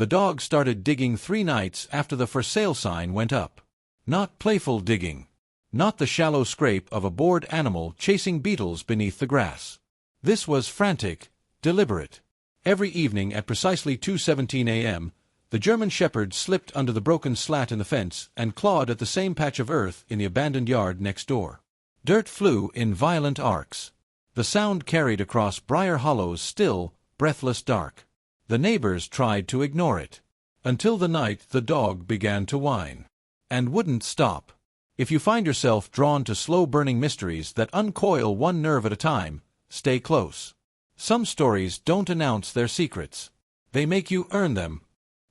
The dog started digging 3 nights after the for sale sign went up. Not playful digging. Not the shallow scrape of a bored animal chasing beetles beneath the grass. This was frantic, deliberate. Every evening at precisely 2:17 a.m., the German shepherd slipped under the broken slat in the fence and clawed at the same patch of earth in the abandoned yard next door. Dirt flew in violent arcs. The sound carried across Briar Hollow's still, breathless dark. The neighbors tried to ignore it. Until the night the dog began to whine. And wouldn't stop. If you find yourself drawn to slow-burning mysteries that uncoil one nerve at a time, stay close. Some stories don't announce their secrets. They make you earn them.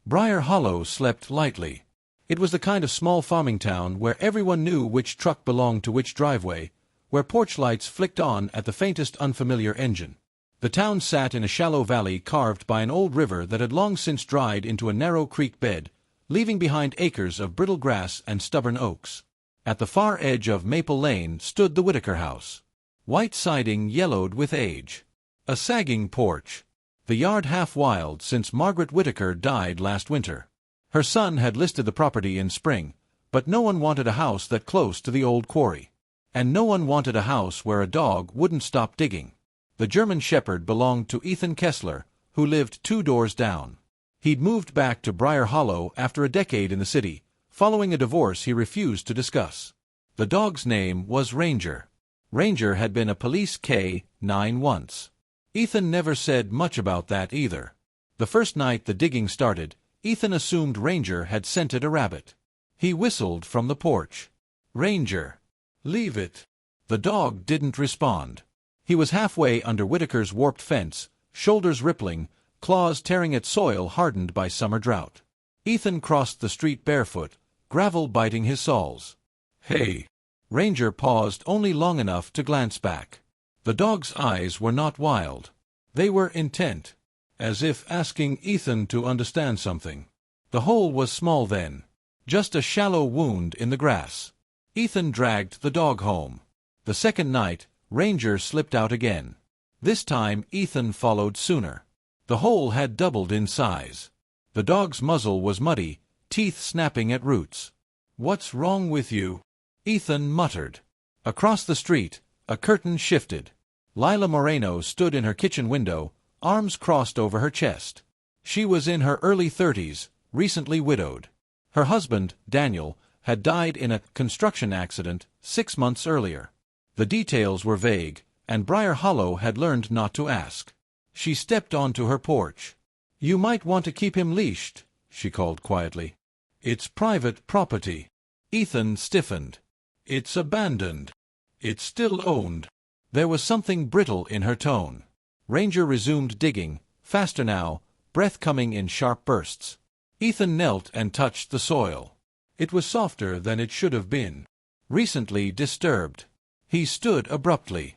Briar Hollow slept lightly. It was the kind of small farming town where everyone knew which truck belonged to which driveway, where porch lights flicked on at the faintest unfamiliar engine. The town sat in a shallow valley carved by an old river that had long since dried into a narrow creek bed, leaving behind acres of brittle grass and stubborn oaks. At the far edge of Maple Lane stood the Whitaker house. White siding yellowed with age. A sagging porch. The yard half wild since Margaret Whitaker died last winter. Her son had listed the property in spring, but no one wanted a house that close to the old quarry. And no one wanted a house where a dog wouldn't stop digging. The German shepherd belonged to Ethan Kessler, who lived 2 doors down. He'd moved back to Briar Hollow after a decade in the city, following a divorce he refused to discuss. The dog's name was Ranger. Ranger had been a police K-9 once. Ethan never said much about that either. The first night the digging started, Ethan assumed Ranger had scented a rabbit. He whistled from the porch. "Ranger, leave it." The dog didn't respond. He was halfway under Whitaker's warped fence, shoulders rippling, claws tearing at soil hardened by summer drought. Ethan crossed the street barefoot, gravel biting his soles. "Hey." Ranger paused only long enough to glance back. The dog's eyes were not wild. They were intent, as if asking Ethan to understand something. The hole was small then, just a shallow wound in the grass. Ethan dragged the dog home. The second night, Ranger slipped out again. This time Ethan followed sooner. The hole had doubled in size. The dog's muzzle was muddy, teeth snapping at roots. "What's wrong with you?" Ethan muttered. Across the street, a curtain shifted. Lila Moreno stood in her kitchen window, arms crossed over her chest. She was in her early 30s, recently widowed. Her husband, Daniel, had died in a construction accident 6 months earlier. The details were vague, and Briar Hollow had learned not to ask. She stepped onto her porch. "You might want to keep him leashed," she called quietly. "It's private property." Ethan stiffened. "It's abandoned. It's still owned." There was something brittle in her tone. Ranger resumed digging, faster now, breath coming in sharp bursts. Ethan knelt and touched the soil. It was softer than it should have been. Recently disturbed. He stood abruptly.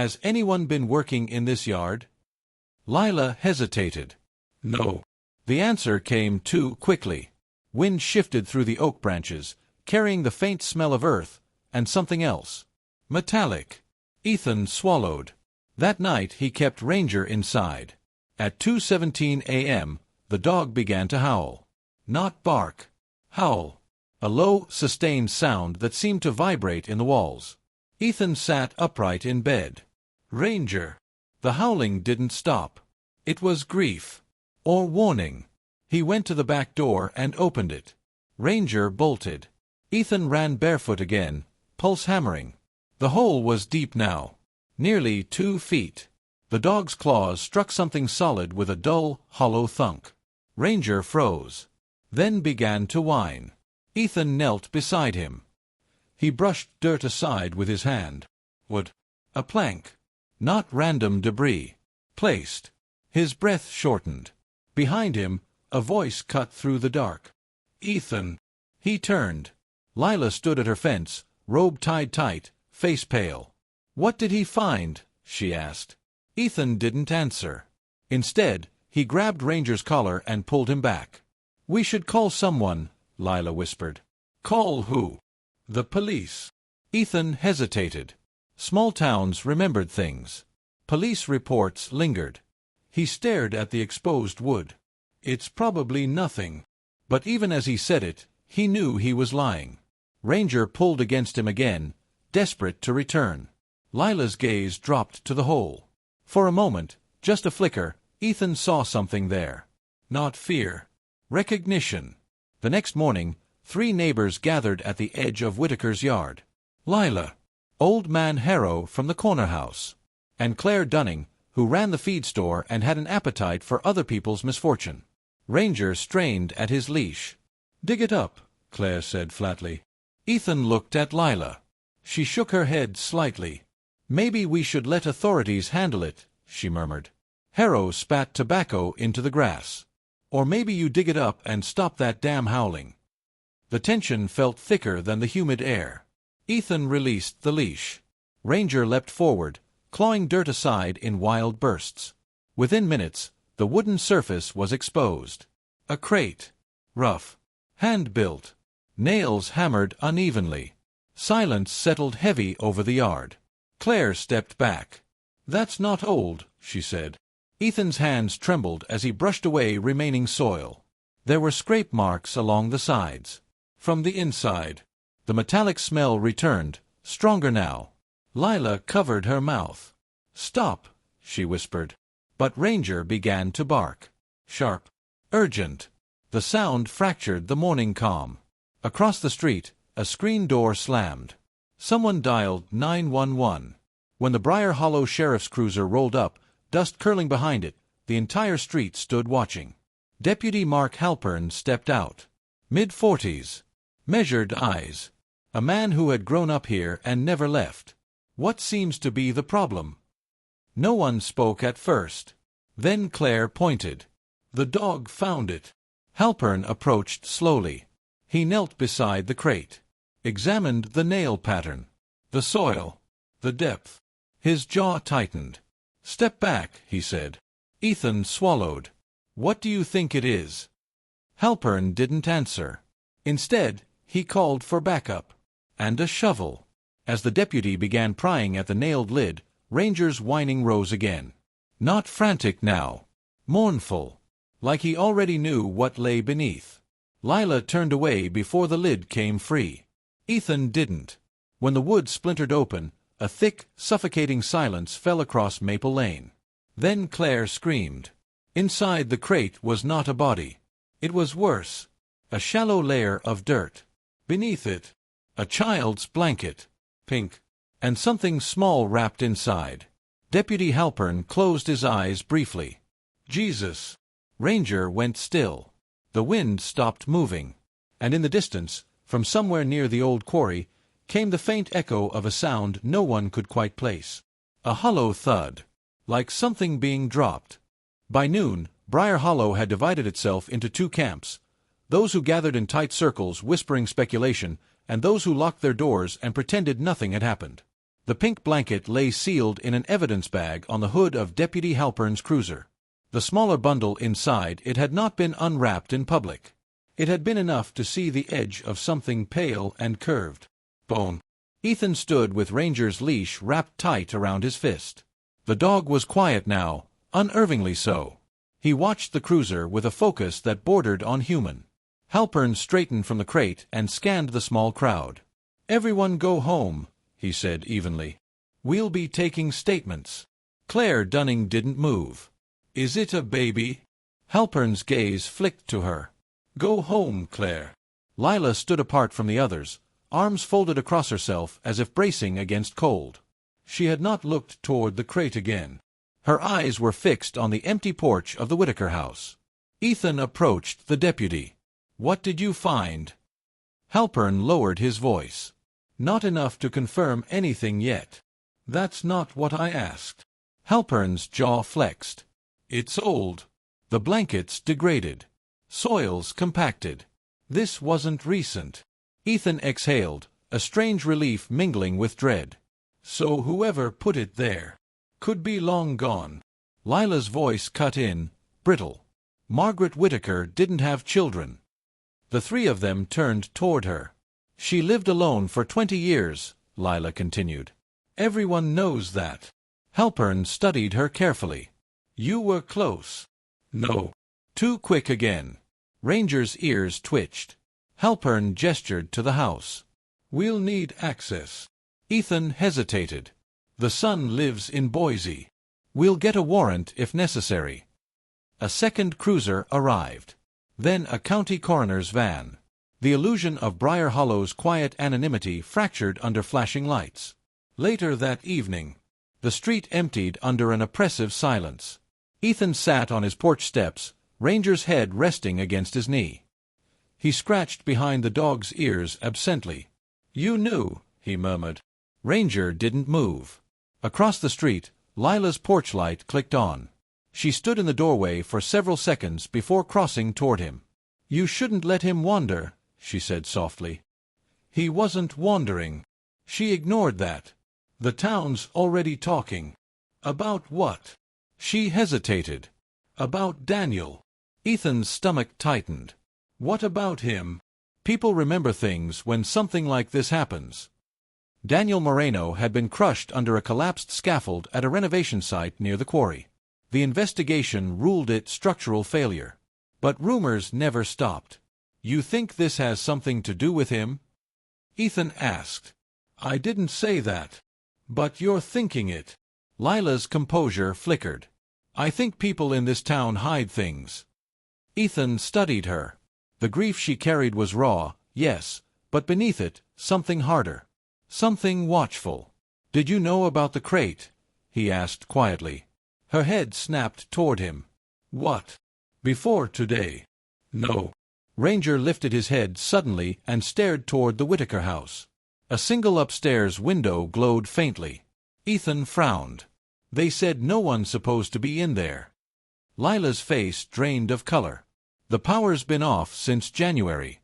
"Has anyone been working in this yard?" Lila hesitated. "No." The answer came too quickly. Wind shifted through the oak branches, carrying the faint smell of earth, and something else. Metallic. Ethan swallowed. That night he kept Ranger inside. At 2:17 a.m., the dog began to howl. Not bark. Howl. A low, sustained sound that seemed to vibrate in the walls. Ethan sat upright in bed. "Ranger." The howling didn't stop. It was grief. Or warning. He went to the back door and opened it. Ranger bolted. Ethan ran barefoot again, pulse hammering. The hole was deep now. Nearly 2 feet. The dog's claws struck something solid with a dull, hollow thunk. Ranger froze. Then began to whine. Ethan knelt beside him. He brushed dirt aside with his hand. Wood. A plank. Not random debris. Placed. His breath shortened. Behind him, a voice cut through the dark. "Ethan." He turned. Lila stood at her fence, robe tied tight, face pale. "What did he find?" she asked. Ethan didn't answer. Instead, he grabbed Ranger's collar and pulled him back. "We should call someone," Lila whispered. "Call who?" "The police." Ethan hesitated. Small towns remembered things. Police reports lingered. He stared at the exposed wood. It's probably nothing. But even as he said it, he knew he was lying. Ranger pulled against him again, desperate to return. Lila's gaze dropped to the hole. For a moment, just a flicker, Ethan saw something there. Not fear. Recognition. The next morning, 3 neighbors gathered at the edge of Whitaker's yard. Lila, Old Man Harrow from the corner house, and Claire Dunning, who ran the feed store and had an appetite for other people's misfortune. Ranger strained at his leash. "Dig it up," Claire said flatly. Ethan looked at Lila. She shook her head slightly. "Maybe we should let authorities handle it," she murmured. Harrow spat tobacco into the grass. "Or maybe you dig it up and stop that damn howling." The tension felt thicker than the humid air. Ethan released the leash. Ranger leapt forward, clawing dirt aside in wild bursts. Within minutes, the wooden surface was exposed. A crate. Rough. Hand-built. Nails hammered unevenly. Silence settled heavy over the yard. Claire stepped back. "That's not old," she said. Ethan's hands trembled as he brushed away remaining soil. There were scrape marks along the sides. From the inside, the metallic smell returned, stronger now. Lila covered her mouth. "Stop," she whispered. But Ranger began to bark. Sharp. Urgent. The sound fractured the morning calm. Across the street, a screen door slammed. Someone dialed 911. When the Briar Hollow Sheriff's cruiser rolled up, dust curling behind it, the entire street stood watching. Deputy Mark Halpern stepped out. Mid-40s. Measured eyes. A man who had grown up here and never left. "What seems to be the problem?" No one spoke at first. Then Claire pointed. "The dog found it." Halpern approached slowly. He knelt beside the crate. Examined the nail pattern. The soil. The depth. His jaw tightened. "Step back," he said. Ethan swallowed. "What do you think it is?" Halpern didn't answer. Instead, he called for backup. And a shovel. As the deputy began prying at the nailed lid, Ranger's whining rose again. Not frantic now. Mournful. Like he already knew what lay beneath. Lila turned away before the lid came free. Ethan didn't. When the wood splintered open, a thick, suffocating silence fell across Maple Lane. Then Claire screamed. Inside the crate was not a body. It was worse. A shallow layer of dirt. Beneath it, a child's blanket. Pink. And something small wrapped inside. Deputy Halpern closed his eyes briefly. Jesus. Ranger went still. The wind stopped moving. And in the distance, from somewhere near the old quarry, came the faint echo of a sound no one could quite place. A hollow thud. Like something being dropped. By noon, Briar Hollow had divided itself into 2 camps. Those who gathered in tight circles whispering speculation, and those who locked their doors and pretended nothing had happened. The pink blanket lay sealed in an evidence bag on the hood of Deputy Halpern's cruiser. The smaller bundle inside it had not been unwrapped in public. It had been enough to see the edge of something pale and curved. Bone. Ethan stood with Ranger's leash wrapped tight around his fist. The dog was quiet now, unnervingly so. He watched the cruiser with a focus that bordered on human. Halpern straightened from the crate and scanned the small crowd. "Everyone go home," he said evenly. "We'll be taking statements." Claire Dunning didn't move. "Is it a baby?" Halpern's gaze flicked to her. "Go home, Claire." Lila stood apart from the others, arms folded across herself as if bracing against cold. She had not looked toward the crate again. Her eyes were fixed on the empty porch of the Whitaker house. Ethan approached the deputy. "What did you find?" Halpern lowered his voice. "Not enough to confirm anything yet." "That's not what I asked." Halpern's jaw flexed. "It's old. The blankets degraded. Soils compacted. This wasn't recent." Ethan exhaled, a strange relief mingling with dread. "So whoever put it there could be long gone." Lila's voice cut in, brittle. "Margaret Whitaker didn't have children." The 3 of them turned toward her. "She lived alone for 20 years, Lila continued. "Everyone knows that." Halpern studied her carefully. "You were close." "No. Too quick again. Ranger's ears twitched. Halpern gestured to the house. We'll need access. Ethan hesitated. The son lives in Boise. We'll get a warrant if necessary. A second cruiser arrived. Then a county coroner's van. The illusion of Briar Hollow's quiet anonymity fractured under flashing lights. Later that evening, the street emptied under an oppressive silence. Ethan sat on his porch steps, Ranger's head resting against his knee. He scratched behind the dog's ears absently. "You knew," he murmured. Ranger didn't move. Across the street, Lila's porch light clicked on. She stood in the doorway for several seconds before crossing toward him. "You shouldn't let him wander," she said softly. He wasn't wandering. She ignored that. "The town's already talking." "About what?" She hesitated. "About Daniel." Ethan's stomach tightened. "What about him?" "People remember things when something like this happens." Daniel Moreno had been crushed under a collapsed scaffold at a renovation site near the quarry. The investigation ruled it structural failure. But rumors never stopped. "You think this has something to do with him?" Ethan asked. "I didn't say that. But you're thinking it." Lila's composure flickered. "I think people in this town hide things." Ethan studied her. The grief she carried was raw, yes, but beneath it, something harder. Something watchful. "Did you know about the crate?" he asked quietly. Her head snapped toward him. "What? Before today?" "No." Ranger lifted his head suddenly and stared toward the Whitaker house. A single upstairs window glowed faintly. Ethan frowned. "They said no one's supposed to be in there." Lila's face drained of color. "The power's been off since January."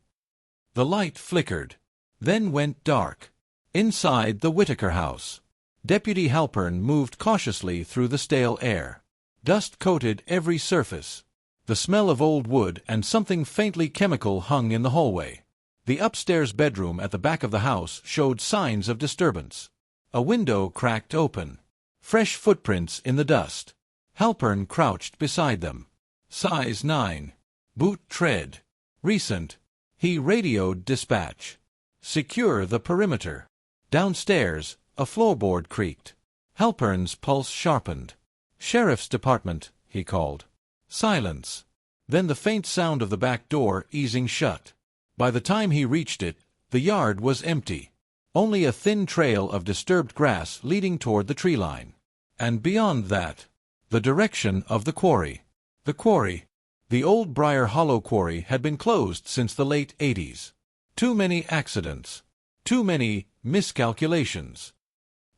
The light flickered, then went dark. Inside the Whitaker house, Deputy Halpern moved cautiously through the stale air. Dust coated every surface. The smell of old wood and something faintly chemical hung in the hallway. The upstairs bedroom at the back of the house showed signs of disturbance. A window cracked open. Fresh footprints in the dust. Halpern crouched beside them. Size 9. Boot tread. Recent. He radioed dispatch. "Secure the perimeter." Downstairs, a floorboard creaked. Halpern's pulse sharpened. "Sheriff's Department," he called. Silence. Then the faint sound of the back door easing shut. By the time he reached it, the yard was empty. Only a thin trail of disturbed grass leading toward the tree line. And beyond that, the direction of the quarry. The quarry. The old Briar Hollow quarry had been closed since the late 80s. Too many accidents. Too many miscalculations.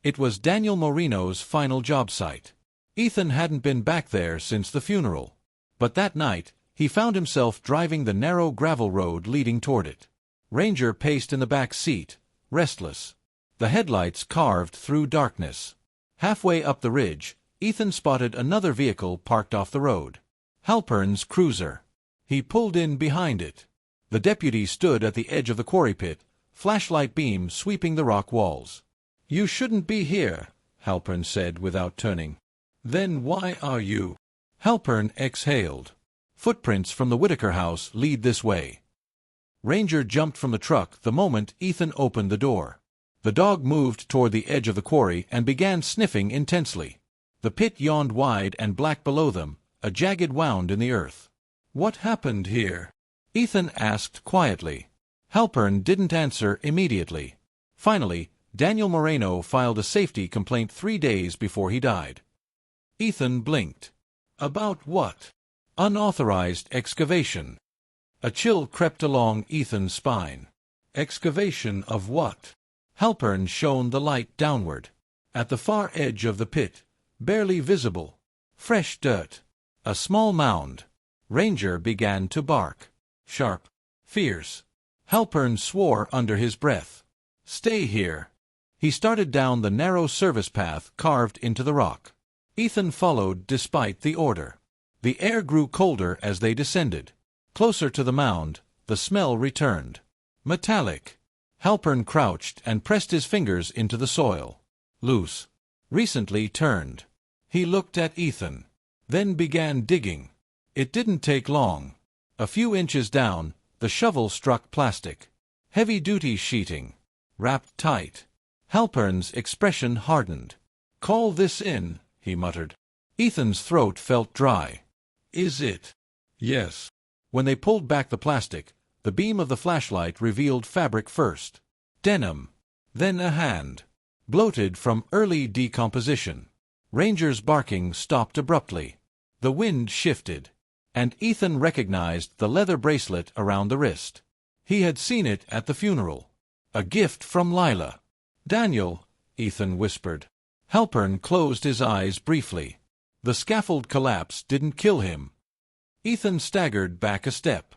It was Daniel Moreno's final job site. Ethan hadn't been back there since the funeral. But that night, he found himself driving the narrow gravel road leading toward it. Ranger paced in the back seat, restless. The headlights carved through darkness. Halfway up the ridge, Ethan spotted another vehicle parked off the road. Halpern's cruiser. He pulled in behind it. The deputy stood at the edge of the quarry pit, flashlight beam sweeping the rock walls. "You shouldn't be here," Halpern said without turning. "Then why are you?" Halpern exhaled. "Footprints from the Whitaker house lead this way." Ranger jumped from the truck the moment Ethan opened the door. The dog moved toward the edge of the quarry and began sniffing intensely. The pit yawned wide and black below them, a jagged wound in the earth. "What happened here?" Ethan asked quietly. Halpern didn't answer immediately. Finally, Daniel Moreno filed a safety complaint 3 days before he died. Ethan blinked. "About what?" "Unauthorized excavation." A chill crept along Ethan's spine. "Excavation of what?" Halpern shone the light downward. At the far edge of the pit, barely visible, fresh dirt. A small mound. Ranger began to bark. Sharp. Fierce. Halpern swore under his breath. "Stay here." He started down the narrow service path carved into the rock. Ethan followed despite the order. The air grew colder as they descended. Closer to the mound, the smell returned. Metallic. Halpern crouched and pressed his fingers into the soil. Loose. Recently turned. He looked at Ethan. Then began digging. It didn't take long. A few inches down, the shovel struck plastic. Heavy-duty sheeting. Wrapped tight. Halpern's expression hardened. "Call this in," he muttered. Ethan's throat felt dry. "Is it?" "Yes." When they pulled back the plastic, the beam of the flashlight revealed fabric first. Denim. Then a hand. Bloated from early decomposition. Ranger's barking stopped abruptly. The wind shifted, and Ethan recognized the leather bracelet around the wrist. He had seen it at the funeral. A gift from Lila. "Daniel," Ethan whispered. Halpern closed his eyes briefly. The scaffold collapse didn't kill him. Ethan staggered back a step.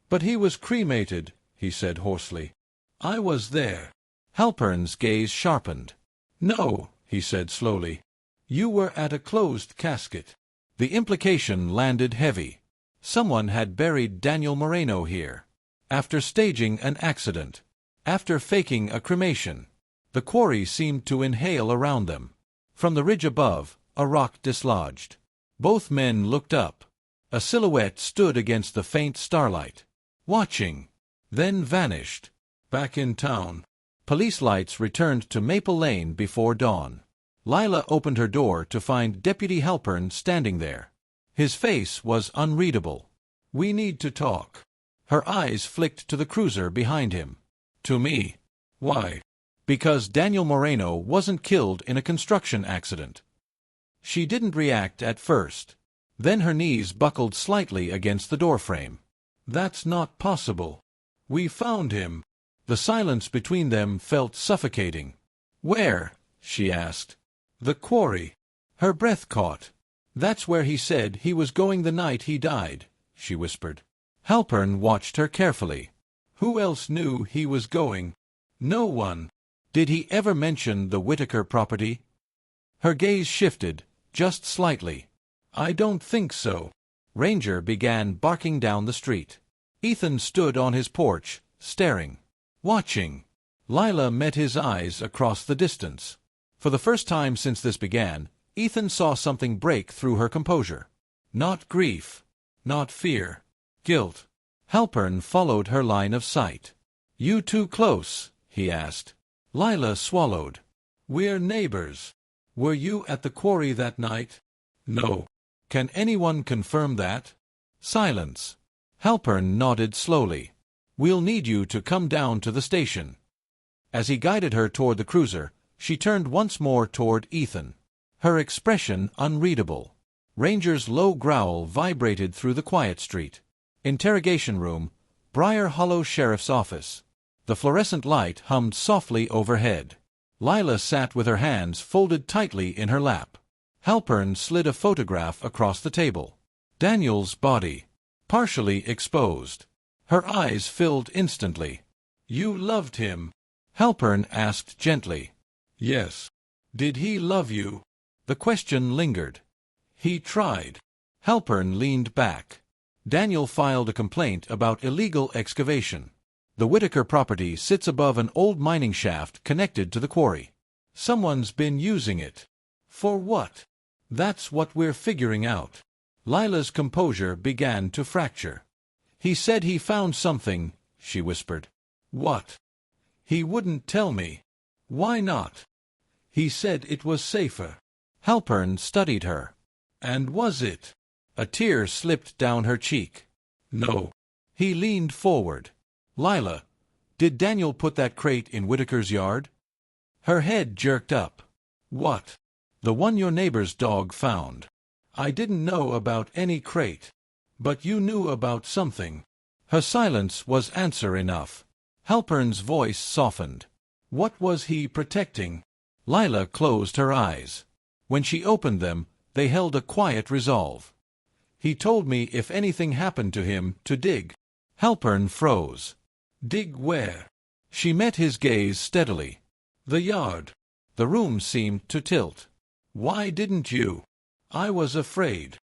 "But he was cremated," he said hoarsely. "I was there." Halpern's gaze sharpened. "No," he said slowly. "You were at a closed casket." The implication landed heavy. Someone had buried Daniel Moreno here. After staging an accident. After faking a cremation. The quarry seemed to inhale around them. From the ridge above, a rock dislodged. Both men looked up. A silhouette stood against the faint starlight. Watching. Then vanished. Back in town. Police lights returned to Maple Lane before dawn. Lila opened her door to find Deputy Halpern standing there. His face was unreadable. "We need to talk." Her eyes flicked to the cruiser behind him. "To me? Why?" "Because Daniel Moreno wasn't killed in a construction accident." She didn't react at first. Then her knees buckled slightly against the doorframe. "That's not possible. We found him." The silence between them felt suffocating. "Where?" she asked. "The quarry." Her breath caught. "That's where he said he was going the night he died," she whispered. Halpern watched her carefully. "Who else knew he was going?" "No one." "Did he ever mention the Whitaker property?" Her gaze shifted, just slightly. "I don't think so." Ranger began barking down the street. Ethan stood on his porch, staring. Watching. Lila met his eyes across the distance. For the first time since this began, Ethan saw something break through her composure. Not grief. Not fear. Guilt. Halpern followed her line of sight. "You too close?" he asked. Lila swallowed. "We're neighbors." "Were you at the quarry that night?" "No." "Can anyone confirm that?" Silence. Halpern nodded slowly. "We'll need you to come down to the station." As he guided her toward the cruiser, she turned once more toward Ethan. Her expression unreadable. Ranger's low growl vibrated through the quiet street. Interrogation room, Briar Hollow Sheriff's Office. The fluorescent light hummed softly overhead. Lila sat with her hands folded tightly in her lap. Halpern slid a photograph across the table. Daniel's body. Partially exposed. Her eyes filled instantly. "You loved him?" Halpern asked gently. "Yes." "Did he love you?" The question lingered. "He tried." Halpern leaned back. "Daniel filed a complaint about illegal excavation. The Whitaker property sits above an old mining shaft connected to the quarry. Someone's been using it." "For what?" "That's what we're figuring out." Lila's composure began to fracture. "He said he found something," she whispered. "What?" "He wouldn't tell me." "Why not?" "He said it was safer." Halpern studied her. "And was it?" A tear slipped down her cheek. "No." He leaned forward. "Lila, did Daniel put that crate in Whitaker's yard?" Her head jerked up. "What?" "The one your neighbor's dog found." "I didn't know about any crate." "But you knew about something." Her silence was answer enough. Halpern's voice softened. "What was he protecting?" Lila closed her eyes. When she opened them, they held a quiet resolve. "He told me if anything happened to him, to dig." Halpern froze. "Dig where?" She met his gaze steadily. "The yard." The room seemed to tilt. "Why didn't you?" "I was afraid."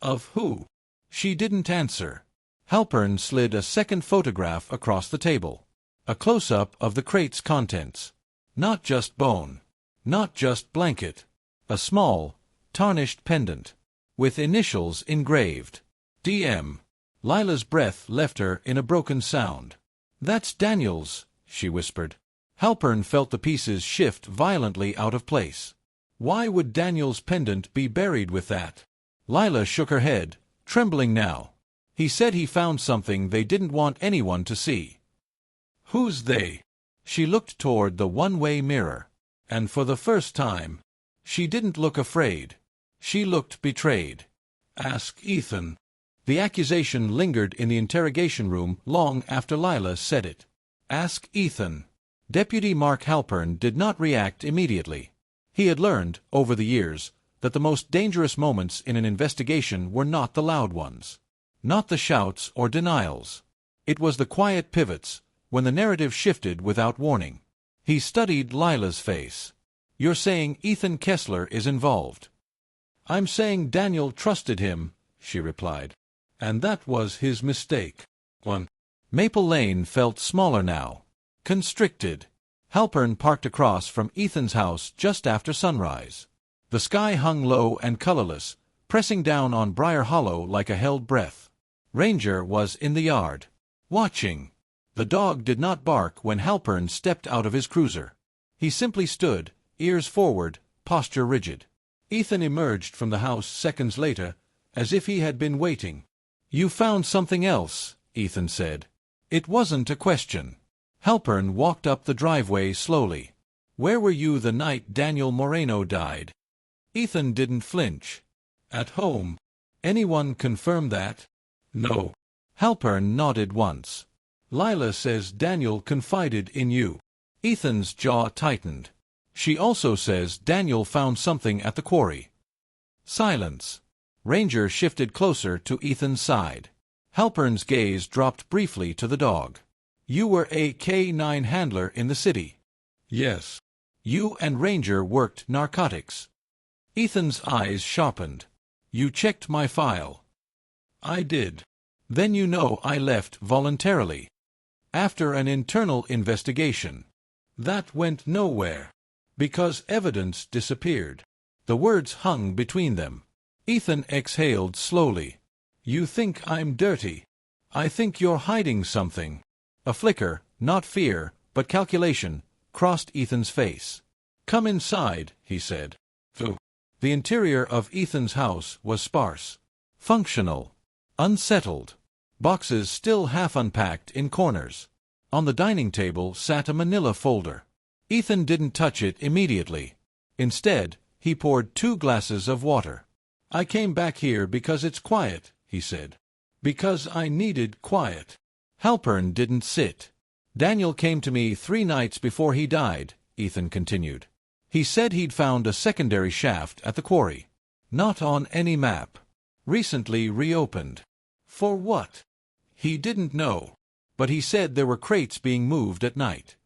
"Of who?" She didn't answer. Halpern slid a second photograph across the table. A close-up of the crate's contents. Not just bone. Not just blanket. A small, tarnished pendant. With initials engraved. DM. Lila's breath left her in a broken sound. That's Daniel's, she whispered. Halpern felt the pieces shift violently out of place. Why would Daniel's pendant be buried with that? Lila shook her head, trembling now. He said he found something they didn't want anyone to see. Who's they? She looked toward the one-way mirror. And for the first time, she didn't look afraid. She looked betrayed. Ask Ethan. The accusation lingered in the interrogation room long after Lila said it. Ask Ethan. Deputy Mark Halpern did not react immediately. He had learned, over the years, that the most dangerous moments in an investigation were not the loud ones. Not the shouts or denials. It was the quiet pivots, when the narrative shifted without warning. He studied Lila's face. You're saying Ethan Kessler is involved. I'm saying Daniel trusted him, she replied. And that was his mistake. 1. Maple Lane felt smaller now. Constricted. Halpern parked across from Ethan's house just after sunrise. The sky hung low and colorless, pressing down on Briar Hollow like a held breath. Ranger was in the yard, watching. The dog did not bark when Halpern stepped out of his cruiser. He simply stood, ears forward, posture rigid. Ethan emerged from the house seconds later, as if he had been waiting. You found something else, Ethan said. It wasn't a question. Halpern walked up the driveway slowly. Where were you the night Daniel Moreno died? Ethan didn't flinch. At home. Anyone confirm that? No. Halpern nodded once. Lila says Daniel confided in you. Ethan's jaw tightened. She also says Daniel found something at the quarry. Silence. Ranger shifted closer to Ethan's side. Halpern's gaze dropped briefly to the dog. You were a canine handler in the city. Yes. You and Ranger worked narcotics. Ethan's eyes sharpened. You checked my file. I did. Then you know I left voluntarily. After an internal investigation. That went nowhere. Because evidence disappeared. The words hung between them. Ethan exhaled slowly. You think I'm dirty. I think you're hiding something. A flicker, not fear, but calculation, crossed Ethan's face. Come inside, he said. Phew. The interior of Ethan's house was sparse. Functional. Unsettled. Boxes still half unpacked in corners. On the dining table sat a manila folder. Ethan didn't touch it immediately. Instead, he poured 2 glasses of water. I came back here because it's quiet, he said. Because I needed quiet. Halpern didn't sit. Daniel came to me 3 nights before he died, Ethan continued. He said he'd found a secondary shaft at the quarry. Not on any map. Recently reopened. For what? He didn't know. But he said there were crates being moved at night.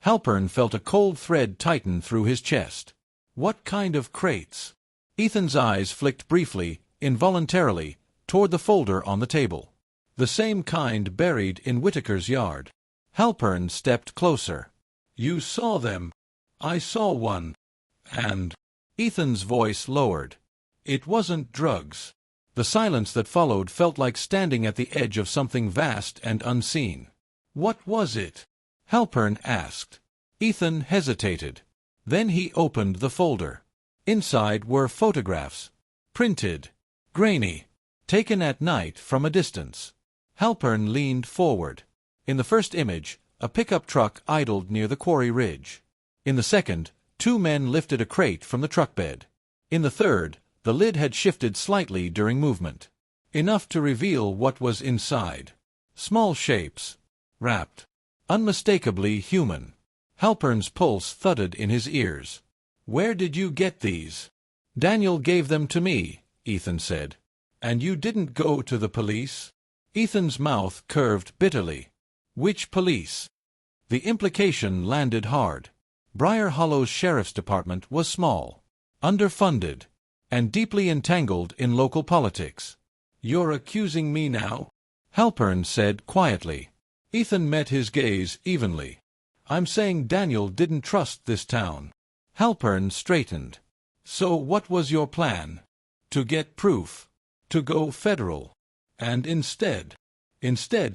Halpern felt a cold thread tighten through his chest. What kind of crates? Ethan's eyes flicked briefly, involuntarily, toward the folder on the table. The same kind buried in Whitaker's yard. Halpern stepped closer. You saw them. I saw one. And... Ethan's voice lowered. It wasn't drugs. The silence that followed felt like standing at the edge of something vast and unseen. What was it? Halpern asked. Ethan hesitated. Then he opened the folder. Inside were photographs. Printed. Grainy. Taken at night from a distance. Halpern leaned forward. In the first image, a pickup truck idled near the quarry ridge. In the second, 2 men lifted a crate from the truck bed. In the third, the lid had shifted slightly during movement. Enough to reveal what was inside. Small shapes. Wrapped. Unmistakably human. Halpern's pulse thudded in his ears. Where did you get these? Daniel gave them to me, Ethan said. And you didn't go to the police? Ethan's mouth curved bitterly. Which police? The implication landed hard. Briar Hollow's sheriff's department was small, underfunded, and deeply entangled in local politics. You're accusing me now? Halpern said quietly. Ethan met his gaze evenly. I'm saying Daniel didn't trust this town. Halpern straightened. So what was your plan? To get proof? To go federal? And instead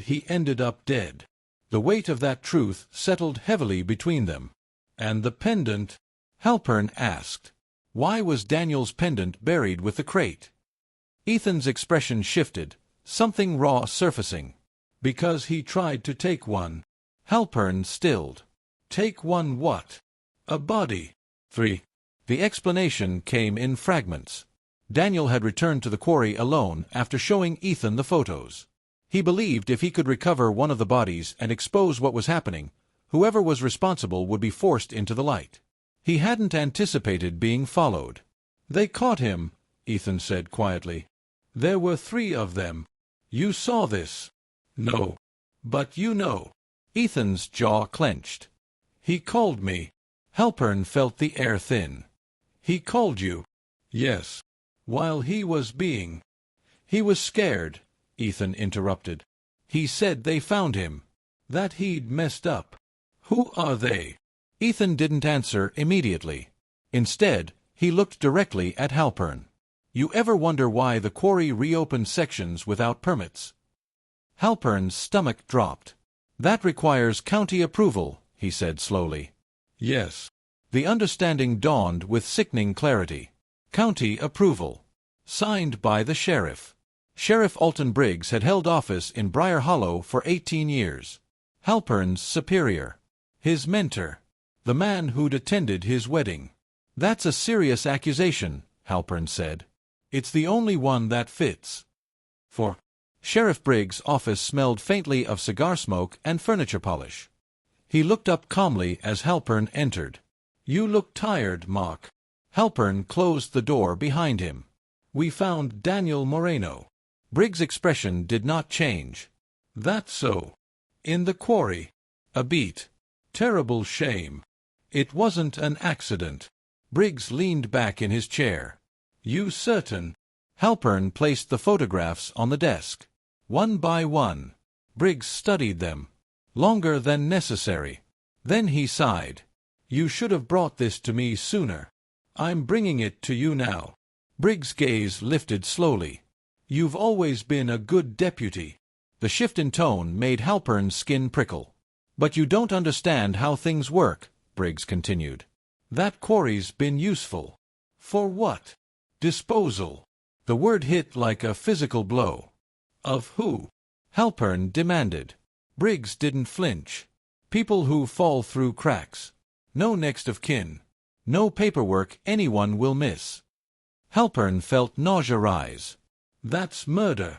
he ended up dead. The weight of that truth settled heavily between them. And the pendant? Halpern asked. Why was Daniel's pendant buried with the crate? Ethan's expression shifted, something raw surfacing. Because he tried to take one. Halpern stilled. Take one what? A body. 3. The explanation came in fragments. Daniel had returned to the quarry alone after showing Ethan the photos. He believed if he could recover one of the bodies and expose what was happening, whoever was responsible would be forced into the light. He hadn't anticipated being followed. They caught him, Ethan said quietly. There were 3 of them. You saw this? No. But you know. Ethan's jaw clenched. He called me. Halpern felt the air thin. He called you? Yes. While he was being... He was scared, Ethan interrupted. He said they found him. That he'd messed up. Who are they? Ethan didn't answer immediately. Instead, he looked directly at Halpern. You ever wonder why the quarry reopened sections without permits? Halpern's stomach dropped. That requires county approval, he said slowly. Yes. The understanding dawned with sickening clarity. County approval. Signed by the sheriff. Sheriff Alton Briggs had held office in Briar Hollow for 18 years. Halpern's superior. His mentor. The man who'd attended his wedding. That's a serious accusation, Halpern said. It's the only one that fits. For Sheriff Briggs' office smelled faintly of cigar smoke and furniture polish. He looked up calmly as Halpern entered. You look tired, Mark. Halpern closed the door behind him. We found Daniel Moreno. Briggs' expression did not change. That's so. In the quarry. A beat. Terrible shame. It wasn't an accident. Briggs leaned back in his chair. You certain? Halpern placed the photographs on the desk. One by one. Briggs studied them. Longer than necessary. Then he sighed. You should have brought this to me sooner. I'm bringing it to you now. Briggs' gaze lifted slowly. You've always been a good deputy. The shift in tone made Halpern's skin prickle. But you don't understand how things work, Briggs continued. That quarry's been useful. For what? Disposal. The word hit like a physical blow. Of who? Halpern demanded. Briggs didn't flinch. People who fall through cracks. No next of kin. No paperwork anyone will miss. Halpern felt nausea rise. That's murder.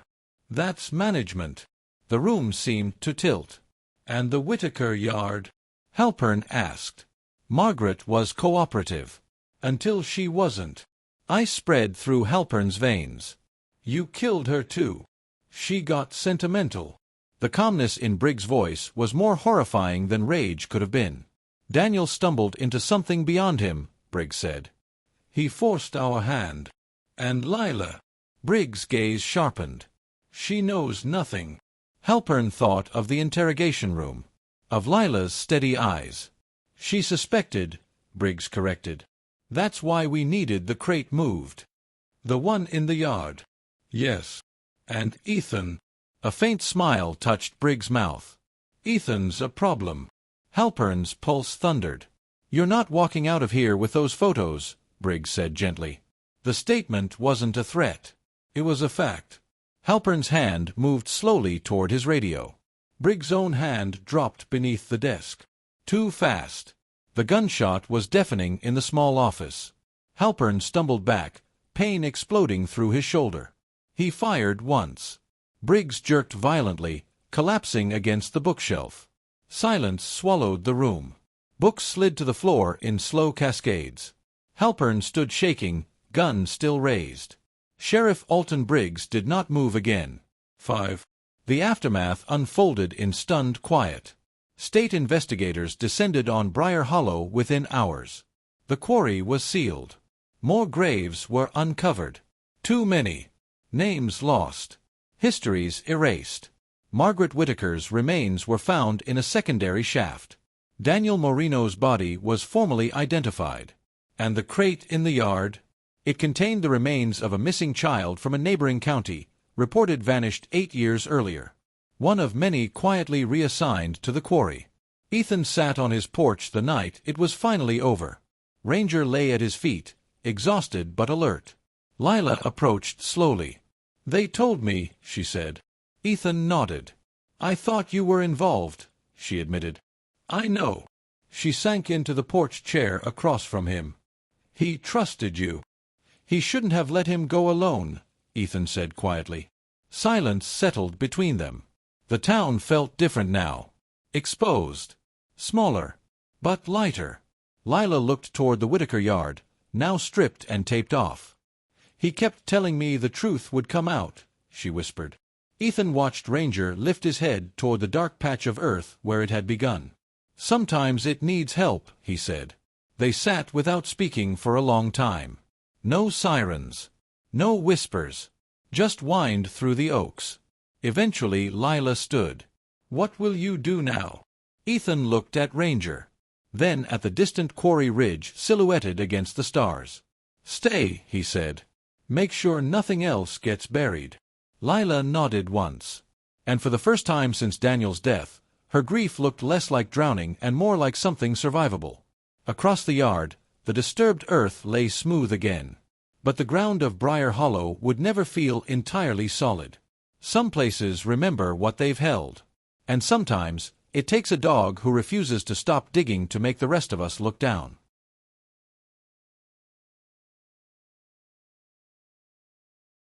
That's management. The room seemed to tilt. And the Whitaker yard? Halpern asked. Margaret was cooperative. Until she wasn't. Ice spread through Halpern's veins. You killed her too. She got sentimental. The calmness in Briggs' voice was more horrifying than rage could have been. Daniel stumbled into something beyond him, Briggs said. He forced our hand. And Lila. Briggs' gaze sharpened. She knows nothing. Halpern thought of the interrogation room. Of Lila's steady eyes. She suspected, Briggs corrected. That's why we needed the crate moved. The one in the yard. Yes. And Ethan. A faint smile touched Briggs' mouth. Ethan's a problem. Halpern's pulse thundered. You're not walking out of here with those photos, Briggs said gently. The statement wasn't a threat. It was a fact. Halpern's hand moved slowly toward his radio. Briggs' own hand dropped beneath the desk. Too fast. The gunshot was deafening in the small office. Halpern stumbled back, pain exploding through his shoulder. He fired once. Briggs jerked violently, collapsing against the bookshelf. Silence swallowed the room. Books slid to the floor in slow cascades. Halpern stood shaking, gun still raised. Sheriff Alton Briggs did not move again. 5. The aftermath unfolded in stunned quiet. State investigators descended on Briar Hollow within hours. The quarry was sealed. More graves were uncovered. Too many. Names lost. Histories erased. Margaret Whitaker's remains were found in a secondary shaft. Daniel Moreno's body was formally identified. And the crate in the yard? It contained the remains of a missing child from a neighboring county, reported vanished 8 years earlier. One of many quietly reassigned to the quarry. Ethan sat on his porch the night it was finally over. Ranger lay at his feet, exhausted but alert. Lila approached slowly. "They told me," she said. Ethan nodded. "I thought you were involved," she admitted. "I know." She sank into the porch chair across from him. "He trusted you." "He shouldn't have let him go alone," Ethan said quietly. Silence settled between them. The town felt different now. Exposed. Smaller. But lighter. Lila looked toward the Whitaker yard, now stripped and taped off. "He kept telling me the truth would come out," she whispered. Ethan watched Ranger lift his head toward the dark patch of earth where it had begun. "Sometimes it needs help," he said. They sat without speaking for a long time. No sirens. No whispers. Just whined through the oaks. Eventually Lila stood. "What will you do now?" Ethan looked at Ranger. Then at the distant quarry ridge silhouetted against the stars. "Stay," he said. "Make sure nothing else gets buried." Lila nodded once. And for the first time since Daniel's death, her grief looked less like drowning and more like something survivable. Across the yard, the disturbed earth lay smooth again. But the ground of Briar Hollow would never feel entirely solid. Some places remember what they've held. And sometimes, it takes a dog who refuses to stop digging to make the rest of us look down.